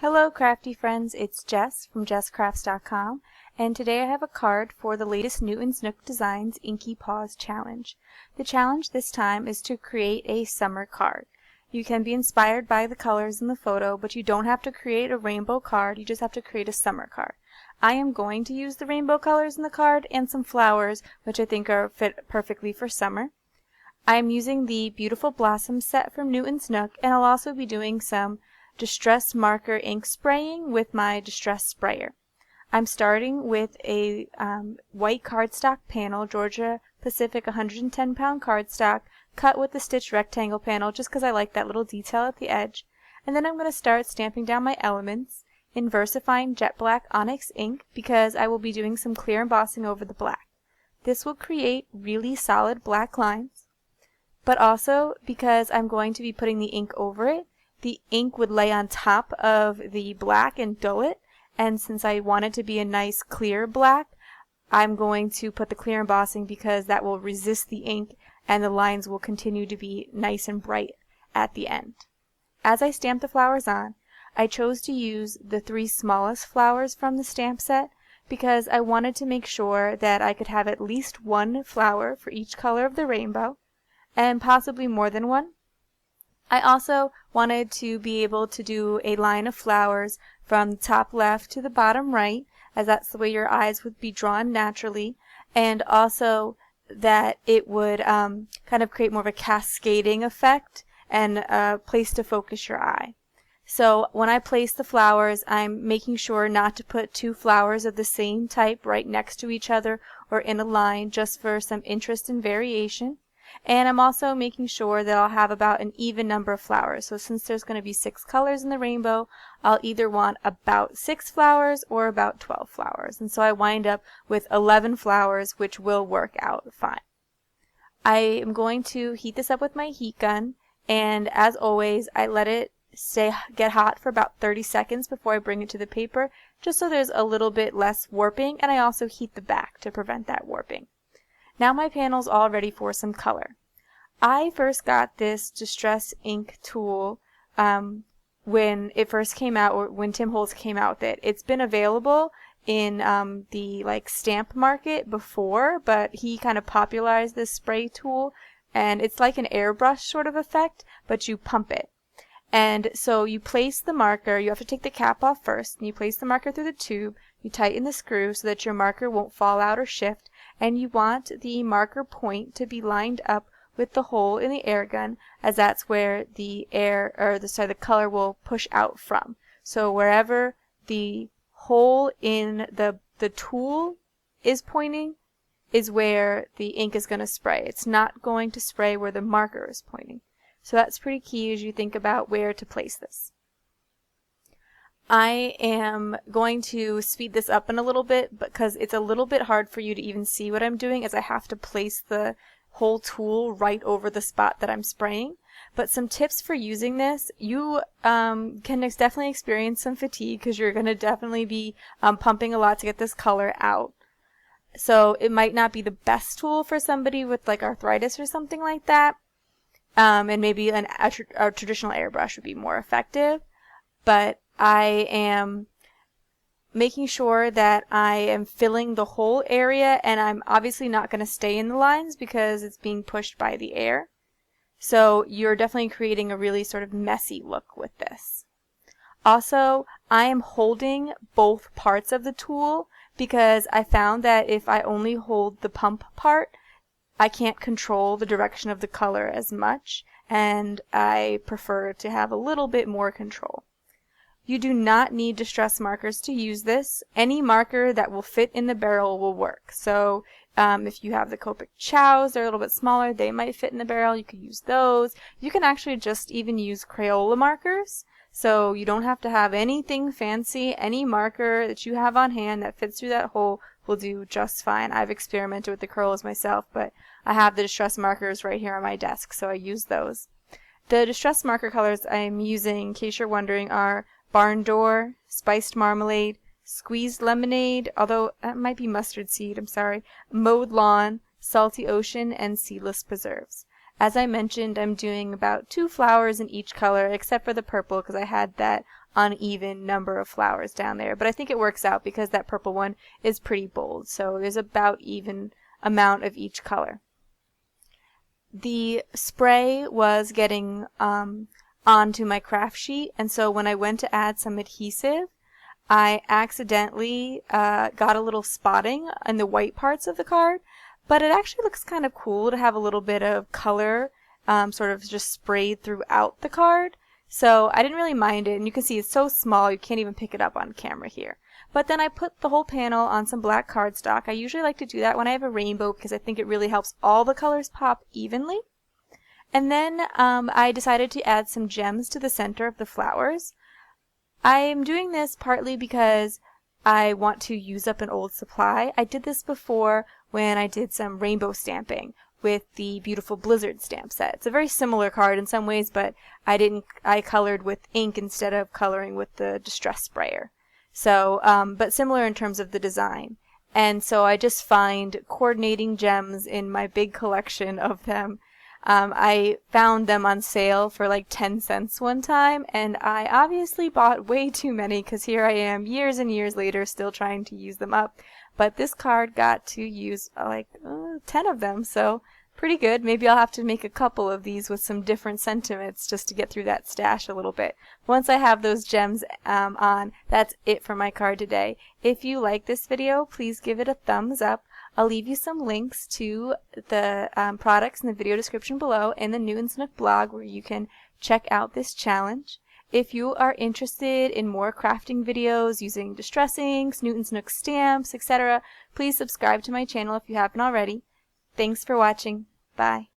Hello crafty friends, it's Jess from jesscrafts.com, and today I have a card for the latest Nook Designs Inky Paws Challenge. The challenge this time is to create a summer card. You can be inspired by the colors in the photo, but you don't have to create a rainbow card, you just have to create a summer card. I am going to use the rainbow colors in the card and some flowers, which I think are fit perfectly for summer. I am using the Beautiful Blossom set from Newton's Nook, and I'll also be doing some Distress marker ink spraying with my Distress sprayer. I'm starting with a white cardstock panel, Georgia Pacific 110-pound cardstock, cut with the stitched rectangle panel just because I like that little detail at the edge. And then I'm going to start stamping down my elements in VersaFine Jet Black Onyx ink because I will be doing some clear embossing over the black. This will create really solid black lines, but also because I'm going to be putting the ink over it, the ink would lay on top of the black and dull it, and since I want it to be a nice clear black, I'm going to put the clear embossing because that will resist the ink and the lines will continue to be nice and bright at the end. As I stamp the flowers on, I chose to use the 3 smallest flowers from the stamp set because I wanted to make sure that I could have at least 1 flower for each color of the rainbow, and possibly more than 1. I also wanted to be able to do a line of flowers from the top left to the bottom right, as that's the way your eyes would be drawn naturally, and also that it would kind of create more of a cascading effect and a place to focus your eye. So when I place the flowers, I'm making sure not to put 2 flowers of the same type right next to each other or in a line, just for some interest and variation. And I'm also making sure that I'll have about an even number of flowers. So since there's going to be 6 colors in the rainbow, I'll either want about 6 flowers or about 12 flowers. And so I wind up with 11 flowers, which will work out fine. I am going to heat this up with my heat gun, and as always, I let it get hot for about 30 seconds before I bring it to the paper, just so there's a little bit less warping, and I also heat the back to prevent that warping. Now my panel's all ready for some color. I first got this Distress Ink tool when it first came out, or when Tim Holtz came out with it. It's been available in the stamp market before, but he kind of popularized this spray tool, and it's like an airbrush sort of effect, but you pump it. And so you place the marker, you have to take the cap off first, and you place the marker through the tube, you tighten the screw so that your marker won't fall out or shift, and you want the marker point to be lined up with the hole in the air gun, as that's where the the color will push out from. So wherever the hole in the tool is pointing is where the ink is going to spray. It's not going to spray where the marker is pointing. So that's pretty key as you think about where to place this. I am going to speed this up in a little bit because it's a little bit hard for you to even see what I'm doing, as I have to place the whole tool right over the spot that I'm spraying. But some tips for using this: you can definitely experience some fatigue because you're going to definitely be pumping a lot to get this color out. So it might not be the best tool for somebody with like arthritis or something like that, and maybe a traditional airbrush would be more effective. But I am making sure that I am filling the whole area, and I'm obviously not going to stay in the lines because it's being pushed by the air. So you're definitely creating a really sort of messy look with this. Also, I am holding both parts of the tool because I found that if I only hold the pump part, I can't control the direction of the color as much, and I prefer to have a little bit more control. You do not need distress markers to use this. Any marker that will fit in the barrel will work. So if you have the Copic Chows, they're a little bit smaller, they might fit in the barrel, you could use those. You can actually just even use Crayola markers, so you don't have to have anything fancy. Any marker that you have on hand that fits through that hole will do just fine. I've experimented with the Crayolas myself, but I have the distress markers right here on my desk, so I use those. The distress marker colors I'm using, in case you're wondering, are Barn Door, Spiced Marmalade, Squeezed Lemonade, although that might be Mustard Seed, I'm sorry, Mowed Lawn, Salty Ocean, and Seedless Preserves. As I mentioned, I'm doing about 2 flowers in each color, except for the purple because I had that uneven number of flowers down there. But I think it works out because that purple one is pretty bold. So there's about even amount of each color. The spray was getting onto my craft sheet, and so when I went to add some adhesive, I accidentally got a little spotting in the white parts of the card, but it actually looks kind of cool to have a little bit of color sort of just sprayed throughout the card. So I didn't really mind it, and you can see it's so small you can't even pick it up on camera here. But then I put the whole panel on some black cardstock. I usually like to do that when I have a rainbow because I think it really helps all the colors pop evenly. And then I decided to add some gems to the center of the flowers. I am doing this partly because I want to use up an old supply. I did this before when I did some rainbow stamping with the beautiful Blizzard stamp set. It's a very similar card in some ways, but I colored with ink instead of coloring with the Distress sprayer. So, but similar in terms of the design. And so I just find coordinating gems in my big collection of them. I found them on sale for like 10 cents one time, and I obviously bought way too many because here I am years and years later still trying to use them up. But this card got to use like 10 of them, so pretty good. Maybe I'll have to make a couple of these with some different sentiments just to get through that stash a little bit. Once I have those gems on, that's it for my card today. If you like this video, please give it a thumbs up. I'll leave you some links to the products in the video description below and the New and Snook blog where you can check out this challenge. If you are interested in more crafting videos using Distress Inks, New and Snook stamps, etc., please subscribe to my channel if you haven't already. Thanks for watching. Bye.